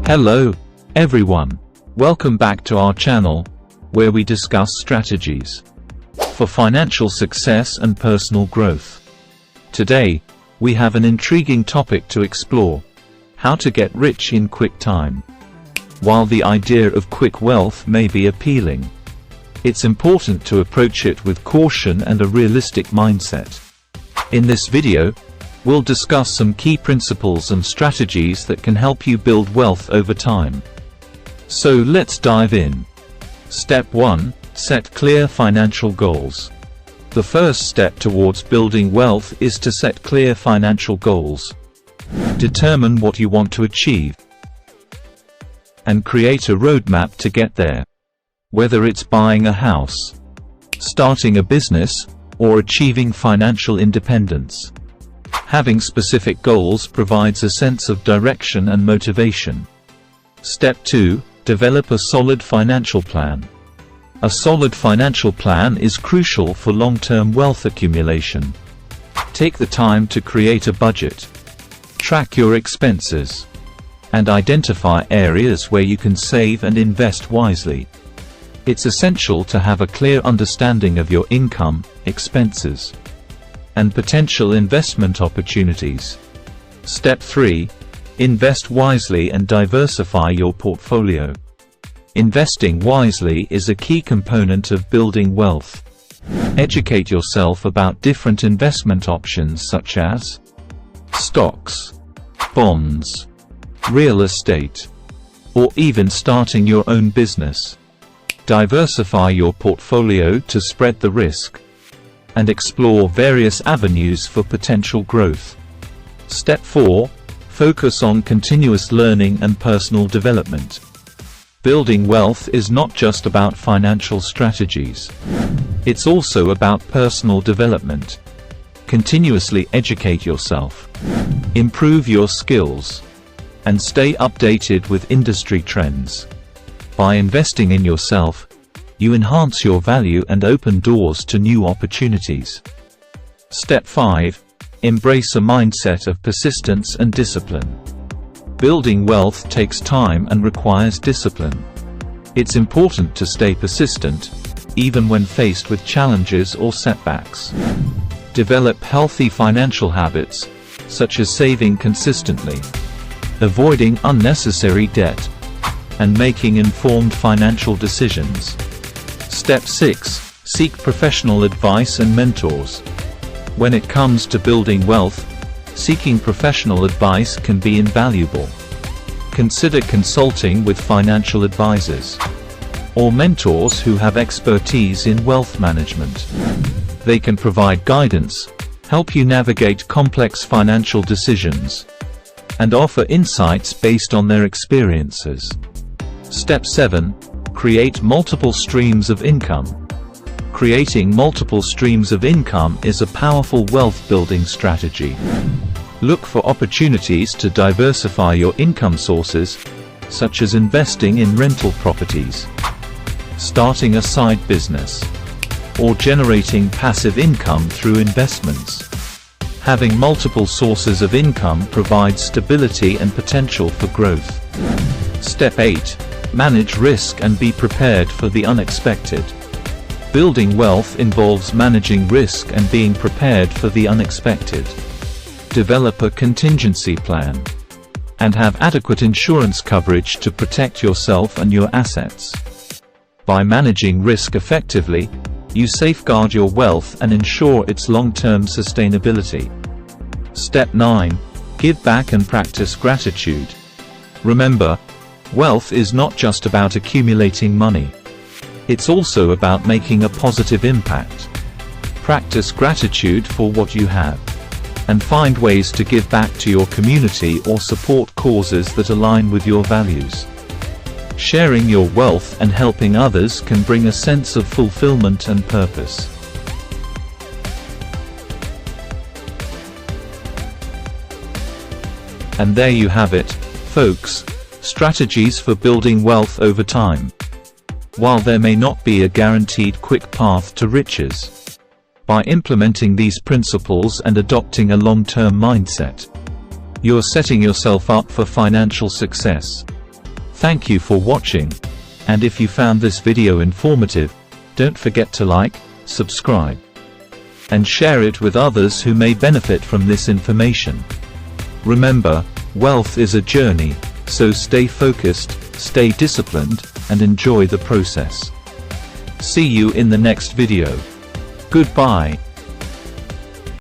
Hello, everyone. Welcome back to our channel, where we discuss strategies for financial success and personal growth. Today, we have an intriguing topic to explore: how to get rich in quick time. While the idea of quick wealth may be appealing, it's important to approach it with caution and a realistic mindset. In this video, we'll discuss some key principles and strategies that can help you build wealth over time. So let's dive in. Step 1. Set clear financial goals. The first step towards building wealth is to set clear financial goals. Determine what you want to achieve and create a roadmap to get there. Whether it's buying a house, starting a business, or achieving financial independence, having specific goals provides a sense of direction and motivation. Step 2. Develop a solid financial plan. A solid financial plan is crucial for long-term wealth accumulation. Take the time to create a budget, track your expenses, and identify areas where you can save and invest wisely. It's essential to have a clear understanding of your income, expenses, and potential investment opportunities. Step 3. Invest wisely and diversify your portfolio. Investing wisely is a key component of building wealth. Educate yourself about different investment options such as stocks, bonds, real estate, or even starting your own business. Diversify your portfolio to spread the risk and explore various avenues for potential growth. Step 4. Focus on continuous learning and personal development. Building wealth is not just about financial strategies. It's also about personal development. Continuously educate yourself, improve your skills, and stay updated with industry trends. By investing in yourself, you enhance your value and open doors to new opportunities. Step 5. Embrace a mindset of persistence and discipline. Building wealth takes time and requires discipline. It's important to stay persistent, even when faced with challenges or setbacks. Develop healthy financial habits, such as saving consistently, avoiding unnecessary debt, and making informed financial decisions. Step 6. Seek professional advice and mentors. When it comes to building wealth, seeking professional advice can be invaluable. Consider consulting with financial advisors or mentors who have expertise in wealth management. They can provide guidance, help you navigate complex financial decisions, and offer insights based on their experiences. Step 7. Create multiple streams of income. Creating multiple streams of income is a powerful wealth-building strategy. Look for opportunities to diversify your income sources, such as investing in rental properties, starting a side business, or generating passive income through investments. Having multiple sources of income provides stability and potential for growth. Step 8. Manage risk and be prepared for the unexpected. Building wealth involves managing risk and being prepared for the unexpected. Develop a contingency plan and have adequate insurance coverage to protect yourself and your assets. By managing risk effectively, you safeguard your wealth and ensure its long-term sustainability. Step 9. Give back and practice gratitude. Remember, wealth is not just about accumulating money. It's also about making a positive impact. Practice gratitude for what you have, and find ways to give back to your community or support causes that align with your values. Sharing your wealth and helping others can bring a sense of fulfillment and purpose. And there you have it, folks. Strategies for building wealth over time. While there may not be a guaranteed quick path to riches, by implementing these principles and adopting a long-term mindset, you're setting yourself up for financial success. Thank you for watching, and if you found this video informative, don't forget to like, subscribe, and share it with others who may benefit from this information. Remember, wealth is a journey, so stay focused, stay disciplined, and enjoy the process. See you in the next video. Goodbye.